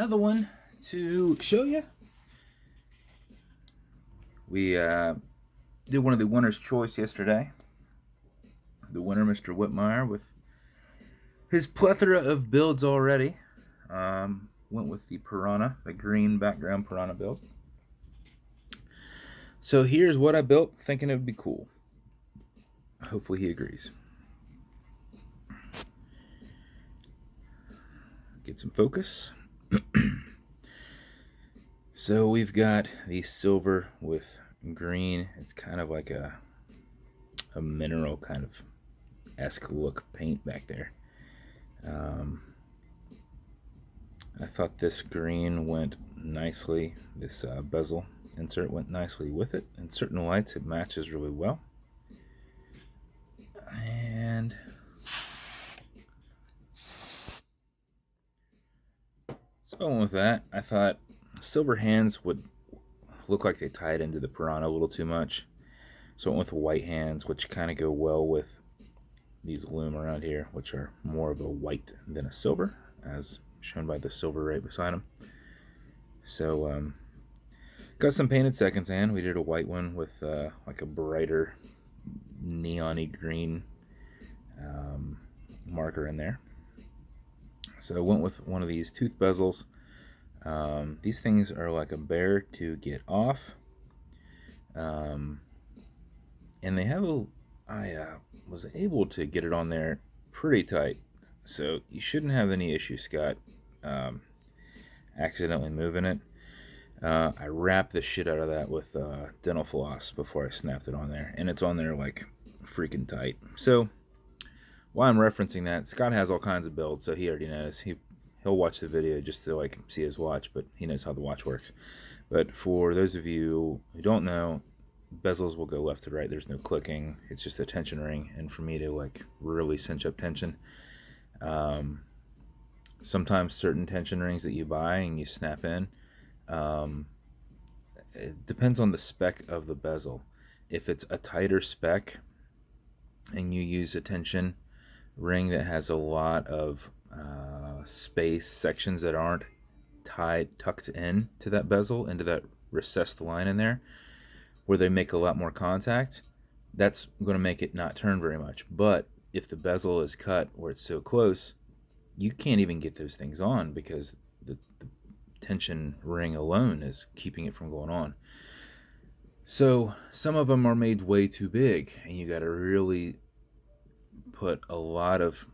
another one to show you. We did one of the winner's choice yesterday. The winner, Mr. Whitmire, with his plethora of builds already, went with the Piranha, the green background Piranha build. So here's what I built, thinking it would be cool. Hopefully he agrees. Get some focus. So we've got the silver with green. It's kind of like a mineral kind of esque look paint back there. I thought this green went nicely. This bezel insert went nicely with it. In certain lights, it matches really well. And so I went with that. I thought silver hands would look like they tied into the Piranha a little too much. So I went with white hands, which kind of go well with these loom around here, which are more of a white than a silver, as shown by the silver right beside them. So got some painted seconds hand. We did a white one with like a brighter neon-y green marker in there. So I went with one of these tooth bezels. These things are like a bear to get off. And they have I was able to get it on there pretty tight. So you shouldn't have any issue, Scott, accidentally moving it. I wrapped the shit out of that with dental floss before I snapped it on there. And it's on there like freaking tight. So while I'm referencing that, Scott has all kinds of builds, so he already knows. He'll watch the video just to like see his watch, but he knows how the watch works. But for those of you who don't know, bezels will go left to right. There's no clicking. It's just a tension ring, and for me to like really cinch up tension, sometimes certain tension rings that you buy and you snap in, it depends on the spec of the bezel. If it's a tighter spec and you use a tension ring that has a lot of space sections that aren't tucked in to that bezel, into that recessed line in there, where they make a lot more contact, that's going to make it not turn very much. But if the bezel is cut where it's so close, you can't even get those things on because the tension ring alone is keeping it from going on. So some of them are made way too big, and you got to really put a lot of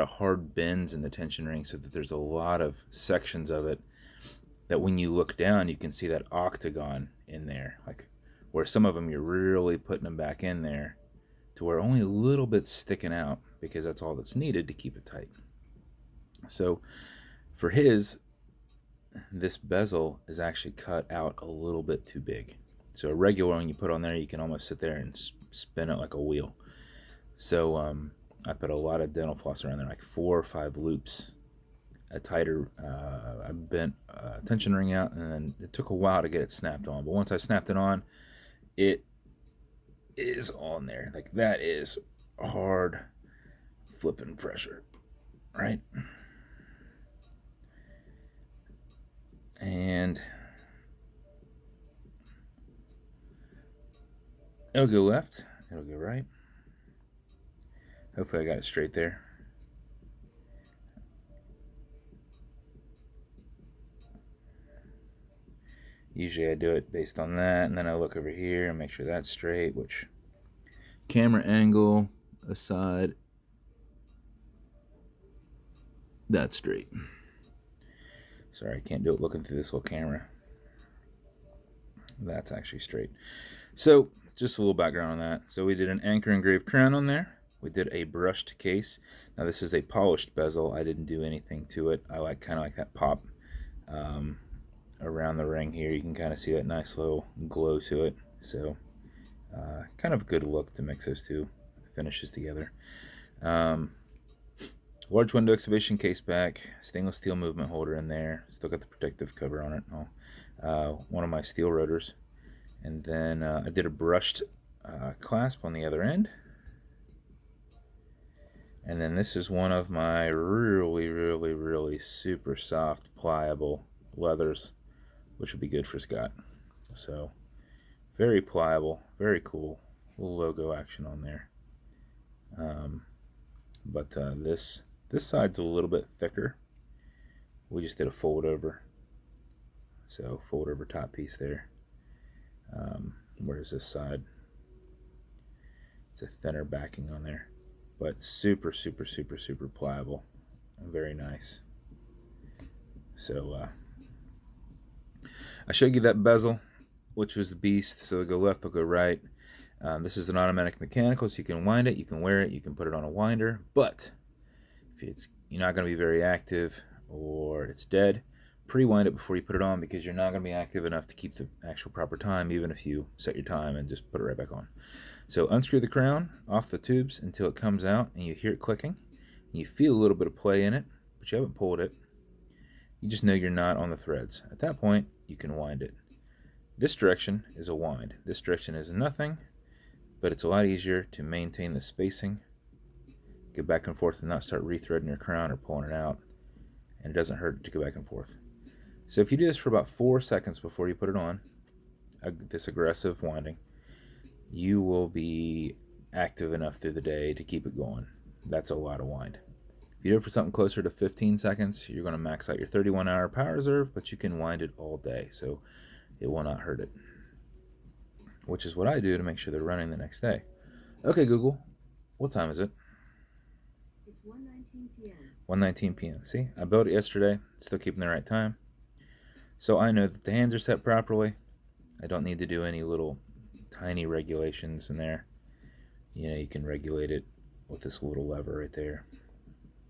hard bends in the tension ring so that there's a lot of sections of it that when you look down you can see that octagon in there, like where some of them you're really putting them back in there to where only a little bit's sticking out because that's all that's needed to keep it tight. So for this bezel is actually cut out a little bit too big. So a regular one you put on there, you can almost sit there and spin it like a wheel. So I put a lot of dental floss around there, like 4 or 5 loops, a tighter, I bent tension ring out, and then it took a while to get it snapped on. But once I snapped it on, it is on there. Like, that is hard flipping pressure, right? And it'll go left, it'll go right. Hopefully I got it straight there. Usually I do it based on that, and then I look over here and make sure that's straight, which camera angle aside, that's straight. Sorry, I can't do it looking through this little camera. That's actually straight. So just a little background on that. So we did an anchor engraved crown on there. We did a brushed case. Now this is a polished bezel. I didn't do anything to it. I kind of like that pop around the ring here. You can kind of see that nice little glow to it. So kind of a good look to mix those two finishes together. Large window excavation case back, stainless steel movement holder in there. Still got the protective cover on it. One of my steel rotors. And then I did a brushed clasp on the other end. And then this is one of my really super soft, pliable leathers, which would be good for Scott. So very pliable, very cool. Little logo action on there. But this side's a little bit thicker. We just did a fold over. So fold over top piece there. Whereas this side, it's a thinner backing on there. But super pliable and very nice. So I showed you that bezel, which was the beast. So they'll go left, they'll go right. This is an automatic mechanical, so you can wind it, you can wear it, you can put it on a winder. But if you're not going to be very active or it's dead, pre-wind it before you put it on, because you're not going to be active enough to keep the actual proper time, even if you set your time and just put it right back on. So unscrew the crown off the tubes until it comes out and you hear it clicking. And you feel a little bit of play in it, but you haven't pulled it. You just know you're not on the threads. At that point, you can wind it. This direction is a wind. This direction is nothing, but it's a lot easier to maintain the spacing, go back and forth and not start rethreading your crown or pulling it out. And it doesn't hurt to go back and forth. So if you do this for about 4 seconds before you put it on, this aggressive winding, you will be active enough through the day to keep it going. That's a lot of wind. If you do it for something closer to 15 seconds, you're going to max out your 31-hour power reserve, but you can wind it all day, so it will not hurt it. Which is what I do to make sure they're running the next day. Okay, Google, what time is it? It's 1:19 p.m. 1:19 p.m. See, I built it yesterday, still keeping the right time. So I know that the hands are set properly. I don't need to do any little tiny regulations in there. You know, you can regulate it with this little lever right there.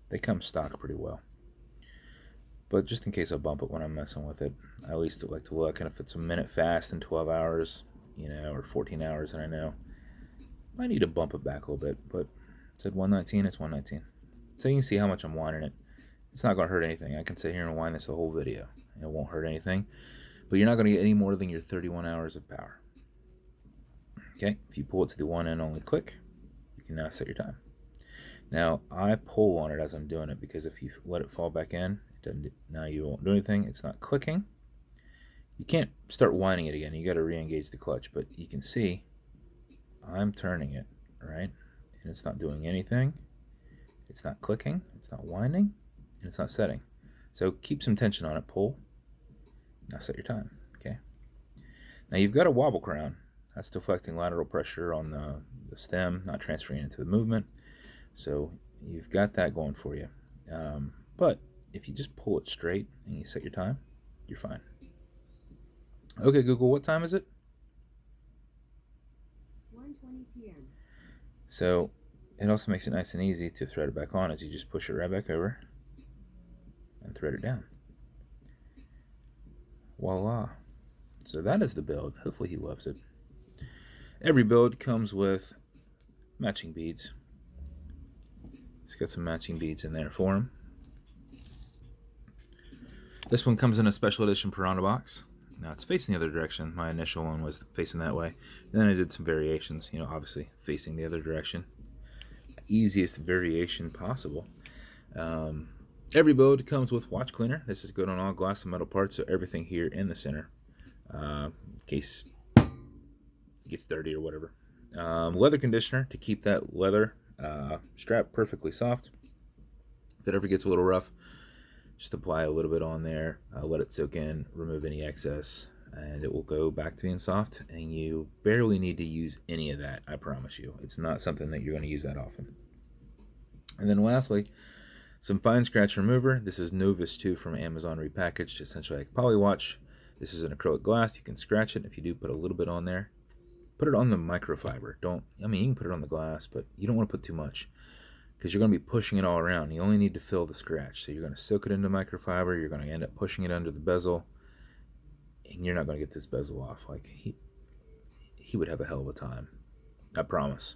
They come stock pretty well. But just in case I bump it when I'm messing with it, I at least like to look. And if it's a minute fast in 12 hours, you know, or 14 hours, and I know I need to bump it back a little bit. But it said 119, it's 119. So you can see how much I'm winding it. It's not going to hurt anything. I can sit here and wind this the whole video. It won't hurt anything. But you're not going to get any more than your 31 hours of power. Okay, if you pull it to the one end only click, you can now set your time. Now, I pull on it as I'm doing it, because if you let it fall back in, now you won't do anything. It's not clicking. You can't start winding it again. You got to re-engage the clutch. But you can see I'm turning it, right? And it's not doing anything. It's not clicking. It's not winding. And it's not setting. So keep some tension on it. Pull. Now set your time. Okay. Now you've got a wobble crown. That's deflecting lateral pressure on the stem, not transferring into the movement. So you've got that going for you. But if you just pull it straight and you set your time, you're fine. Okay, Google, what time is it? 1:20 p.m. So it also makes it nice and easy to thread it back on, as you just push it right back over and thread it down. Voila. So that is the build. Hopefully he loves it. Every build comes with matching beads. It's got some matching beads in there for him. This one comes in a special edition Piranha box. Now it's facing the other direction. My initial one was facing that way. Then I did some variations, you know, obviously facing the other direction. Easiest variation possible. Every build comes with watch cleaner. This is good on all glass and metal parts, so everything here in the center, in case it gets dirty or whatever. Leather conditioner to keep that leather strap perfectly soft. If it ever gets a little rough, just apply a little bit on there, let it soak in, remove any excess, and it will go back to being soft, and you barely need to use any of that, I promise you. It's not something that you're going to use that often. And then lastly, some fine scratch remover. This is Novus 2 from Amazon repackaged, essentially like polywatch. This is an acrylic glass. You can scratch it. If you do put a little bit on there, put it on the microfiber. You can put it on the glass, but you don't want to put too much, because you're going to be pushing it all around. You only need to fill the scratch. So you're going to soak it into microfiber. You're going to end up pushing it under the bezel, and you're not going to get this bezel off. Like, he would have a hell of a time. I promise.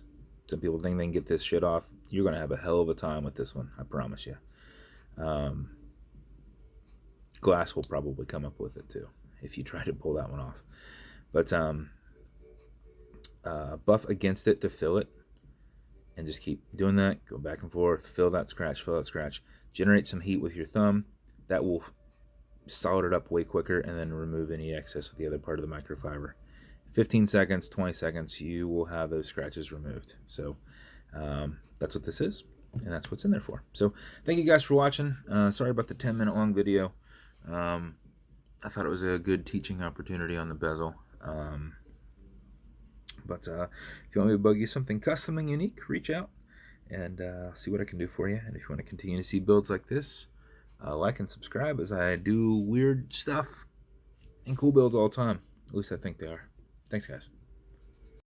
Some people think they can get this shit off. You're going to have a hell of a time with this one. I promise you. Glass will probably come up with it too, if you try to pull that one off. But buff against it to fill it, and just keep doing that. Go back and forth, fill that scratch, generate some heat with your thumb. That will solder it up way quicker, and then remove any excess with the other part of the microfiber. 15 seconds, 20 seconds, you will have those scratches removed. So that's what this is, and that's what's in there for. So thank you guys for watching. Sorry about the 10-minute long video. I thought it was a good teaching opportunity on the bezel. But if you want me to bug you something custom and unique, reach out and see what I can do for you. And if you want to continue to see builds like this, like and subscribe, as I do weird stuff and cool builds all the time. At least I think they are. Thanks, guys.